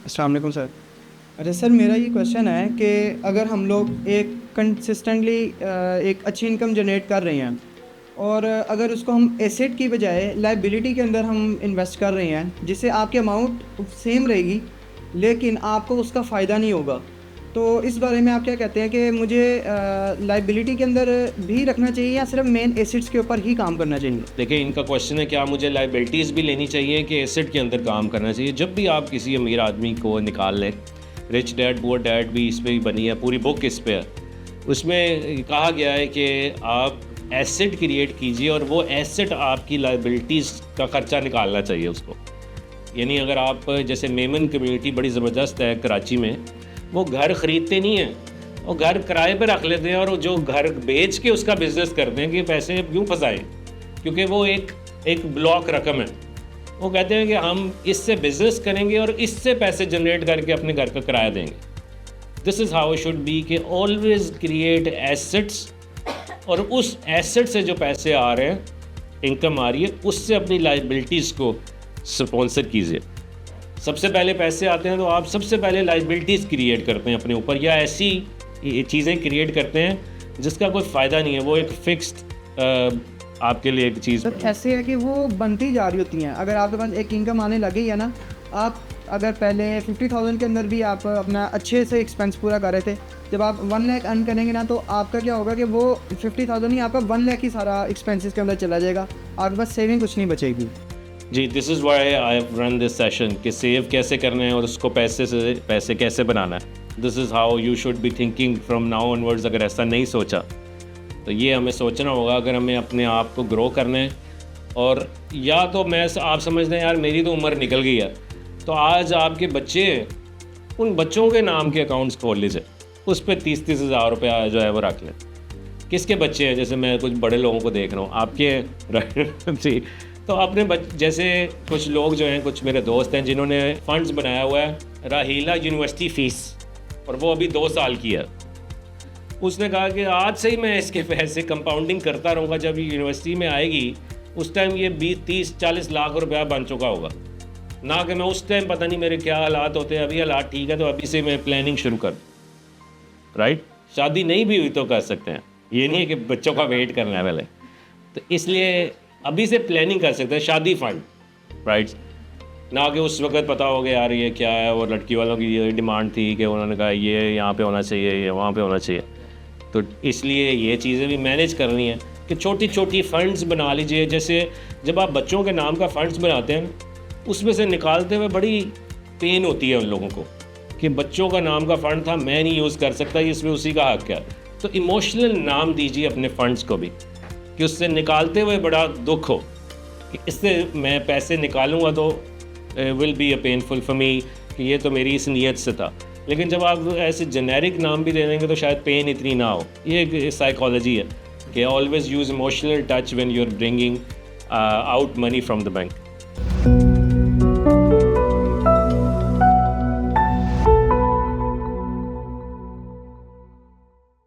अस्सलाम वालेकुम सर। अच्छा सर, मेरा ये क्वेश्चन है कि अगर हम लोग एक कंसिस्टेंटली एक अच्छी इनकम जनरेट कर रहे हैं और अगर उसको हम एसेट की बजाय लाइबिलिटी के अंदर हम इन्वेस्ट कर रहे हैं, जिससे आपकी अमाउंट सेम रहेगी लेकिन आपको उसका फ़ायदा नहीं होगा, तो इस बारे में आप क्या कहते हैं कि मुझे लाइबिलिटी के अंदर भी रखना चाहिए या सिर्फ मेन एसेट्स के ऊपर ही काम करना चाहिए? देखिए, इनका क्वेश्चन है क्या मुझे लाइबिलिटीज़ भी लेनी चाहिए कि एसेट के अंदर काम करना चाहिए। जब भी आप किसी अमीर आदमी को निकाल लें, रिच डैड पुअर डैड भी इस पे ही बनी है, पूरी बुक इस पे है। उसमें कहा गया है कि आप एसेट क्रिएट कीजिए और वो एसेट आपकी लाइबिलिटीज़ का ख़र्चा निकालना चाहिए उसको। यानी अगर आप जैसे मेमन कम्युनिटी बड़ी ज़बरदस्त है कराची में, वो घर ख़रीदते नहीं हैं, वो घर किराए पे रख लेते हैं और जो घर बेच के उसका बिज़नेस करते हैं कि पैसे क्यों फंसाएं, क्योंकि वो एक ब्लॉक रकम है। वो कहते हैं कि हम इससे बिज़नेस करेंगे और इससे पैसे जनरेट करके अपने घर का किराया देंगे। This is how it should be कि ऑलवेज़ क्रिएट एसेट्स और उस एसेट से जो पैसे आ रहे हैं, इनकम आ रही है, उससे अपनी लाइबिलिटीज़ को स्पॉन्सर कीजिए। सबसे पहले पैसे आते हैं तो आप सबसे पहले लाइबिलिटीज़ क्रिएट करते हैं अपने ऊपर, या ऐसी चीज़ें क्रिएट करते हैं जिसका कोई फ़ायदा नहीं है, वो एक फिक्स्ड आपके लिए एक चीज़। सर ऐसे है कि वो बनती जा रही होती हैं। अगर आपके पास एक इनकम आने लगी है ना, आप अगर पहले 50,000 के अंदर भी आप अपना अच्छे से एक्सपेंस पूरा कर रहे थे, जब आप 1 लाख अर्न करेंगे ना, तो आपका क्या होगा कि वो 50,000 नहीं, आपका 1 लाख ही सारा एक्सपेंसेस के अंदर चला जाएगा, आपके पास सेविंग कुछ नहीं बचेगी। जी, this is why I have run this session कि सेव कैसे करना है और उसको पैसे कैसे बनाना है। This is how you should be thinking from now onwards. अगर ऐसा नहीं सोचा तो ये हमें सोचना होगा अगर हमें अपने आप को ग्रो करना है। और या तो आप समझते हैं यार मेरी तो उम्र निकल गई है, तो आज आपके बच्चे हैं, उन बच्चों के नाम के अकाउंट्स खोल लीजिए, उस पर 30-30 हज़ार रुपया जो है वो रख लें। किसके बच्चे हैं? जैसे मैं कुछ बड़े लोगों को देख रहा हूँ, आपके हैं जी। तो अपने जैसे कुछ लोग जो हैं, कुछ मेरे दोस्त हैं जिन्होंने फ़ंड्स बनाया हुआ है राहीला यूनिवर्सिटी फ़ीस, और वो अभी 2 साल की है। उसने कहा कि आज से ही मैं इसके पैसे कंपाउंडिंग करता रहूँगा, जब ये यूनिवर्सिटी में आएगी उस टाइम ये 20-30-40 लाख रुपया बन चुका होगा। ना कि मैं उस टाइम पता नहीं मेरे क्या हालात होते हैं, अभी हालात ठीक है तो अभी से मैं प्लानिंग शुरू कर दूँ। राइट, शादी नहीं भी हुई तो कर सकते हैं, ये नहीं है कि बच्चों का वेट करना है पहले। तो इसलिए अभी से प्लानिंग कर सकते हैं, शादी फ़ंड। राइट, ना कि उस वक्त पता हो गया यार ये क्या है, और लड़की वालों की ये डिमांड थी कि उन्होंने कहा ये यहाँ पे होना चाहिए, ये वहाँ पे होना चाहिए। तो इसलिए ये चीज़ें भी मैनेज करनी है कि छोटी छोटी फ़ंड्स बना लीजिए। जैसे जब आप बच्चों के नाम का फ़ंड्स बनाते हैं, उसमें से निकालते हुए बड़ी पेन होती है उन लोगों को कि बच्चों का नाम का फ़ंड था, मैं नहीं यूज़ कर सकता, इसमें उसी का हक़ है। तो इमोशनल नाम दीजिए अपने फ़ंड्स को भी, कि उससे निकालते हुए बड़ा दुख हो कि इससे मैं पैसे निकालूंगा तो will be a painful for me, कि ये तो मेरी इस नीयत से था। लेकिन जब आप ऐसे जेनेरिक नाम भी दे देंगे तो शायद पेन इतनी ना हो। ये एक साइकोलॉजी है कि always use emotional touch when you are bringing out money from the bank.